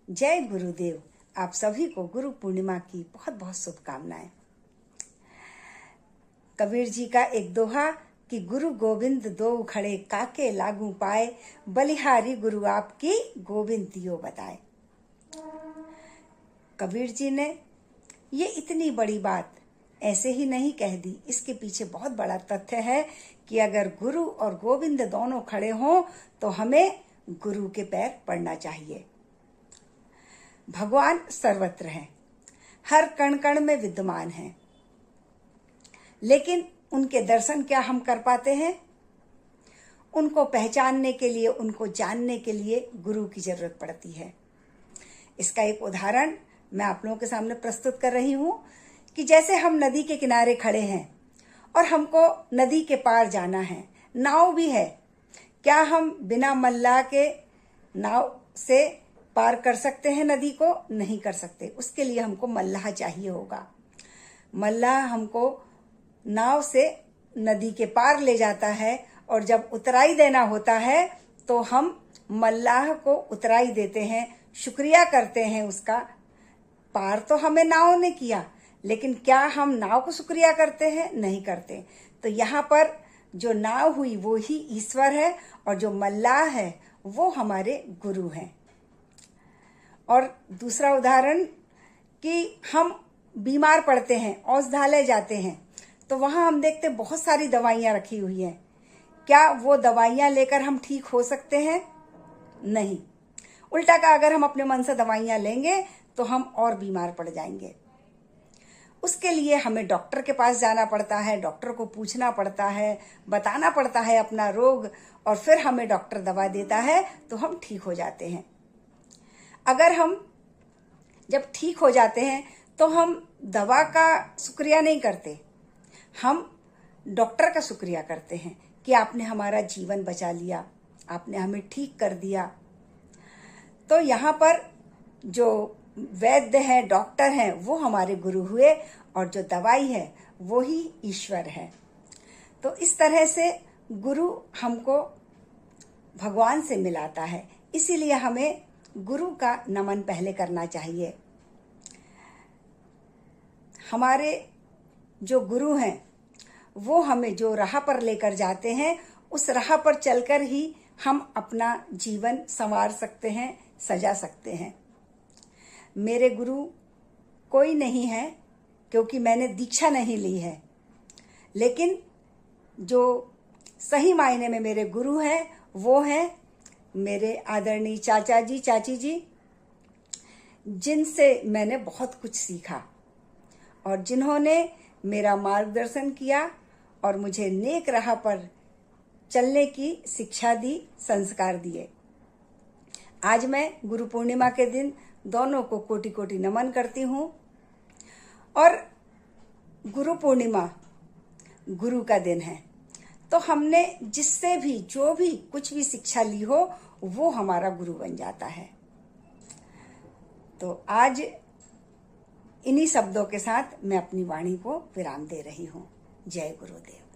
जय गुरुदेव। आप सभी को गुरु पूर्णिमा की बहुत बहुत शुभकामनाएं। कबीर जी का एक दोहा कि गुरु गोविंद दो खड़े काके लागू पाए, बलिहारी गुरु आपकी गोविंद दियो बताए। कबीर जी ने ये इतनी बड़ी बात ऐसे ही नहीं कह दी, इसके पीछे बहुत बड़ा तथ्य है कि अगर गुरु और गोविंद दोनों खड़े हों तो हमें गुरु के पैर पड़ना चाहिए। भगवान सर्वत्र हैं, हर कण कण में विद्यमान हैं, लेकिन उनके दर्शन क्या हम कर पाते हैं? उनको पहचानने के लिए, उनको जानने के लिए गुरु की जरूरत पड़ती है। इसका एक उदाहरण मैं आप लोगों के सामने प्रस्तुत कर रही हूं कि जैसे हम नदी के किनारे खड़े हैं और हमको नदी के पार जाना है, नाव भी है। क्या हम बिना मल्लाह के नाव से पार कर सकते हैं नदी को? नहीं कर सकते। उसके लिए हमको मल्लाह चाहिए होगा। मल्लाह हमको नाव से नदी के पार ले जाता है और जब उतराई देना होता है तो हम मल्लाह को उतराई देते हैं, शुक्रिया करते हैं उसका। पार तो हमें नाव ने किया, लेकिन क्या हम नाव को शुक्रिया करते हैं? नहीं करते। तो यहाँ पर जो नाव हुई वो ही ईश्वर है और जो मल्लाह है वो हमारे गुरु हैं। और दूसरा उदाहरण कि हम बीमार पड़ते हैं, औषधालय जाते हैं, तो वहां हम देखते बहुत सारी दवाइयां रखी हुई हैं। क्या वो दवाइयां लेकर हम ठीक हो सकते हैं? नहीं। उल्टा का अगर हम अपने मन से दवाइयां लेंगे तो हम और बीमार पड़ जाएंगे। उसके लिए हमें डॉक्टर के पास जाना पड़ता है, डॉक्टर को पूछना पड़ता है, बताना पड़ता है अपना रोग, और फिर हमें डॉक्टर दवा देता है तो हम ठीक हो जाते हैं। अगर हम जब ठीक हो जाते हैं तो हम दवा का शुक्रिया नहीं करते, हम डॉक्टर का शुक्रिया करते हैं कि आपने हमारा जीवन बचा लिया, आपने हमें ठीक कर दिया। तो यहाँ पर जो वैद्य हैं, डॉक्टर हैं, वो हमारे गुरु हुए और जो दवाई है वो ही ईश्वर है। तो इस तरह से गुरु हमको भगवान से मिलाता है, इसीलिए हमें गुरु का नमन पहले करना चाहिए। हमारे जो गुरु हैं वो हमें जो राह पर लेकर जाते हैं, उस राह पर चलकर ही हम अपना जीवन संवार सकते हैं, सजा सकते हैं। मेरे गुरु कोई नहीं है क्योंकि मैंने दीक्षा नहीं ली है, लेकिन जो सही मायने में मेरे गुरु हैं वो हैं मेरे आदरणीय चाचा जी, चाची जी, जिनसे मैंने बहुत कुछ सीखा और जिन्होंने मेरा मार्गदर्शन किया और मुझे नेक राह पर चलने की शिक्षा दी, संस्कार दिए। आज मैं गुरु पूर्णिमा के दिन दोनों को कोटि कोटि नमन करती हूँ। और गुरु पूर्णिमा गुरु का दिन है, तो हमने जिससे भी जो भी कुछ भी शिक्षा ली हो वो हमारा गुरु बन जाता है। तो आज इन्हीं शब्दों के साथ मैं अपनी वाणी को विराम दे रही हूँ। जय गुरुदेव।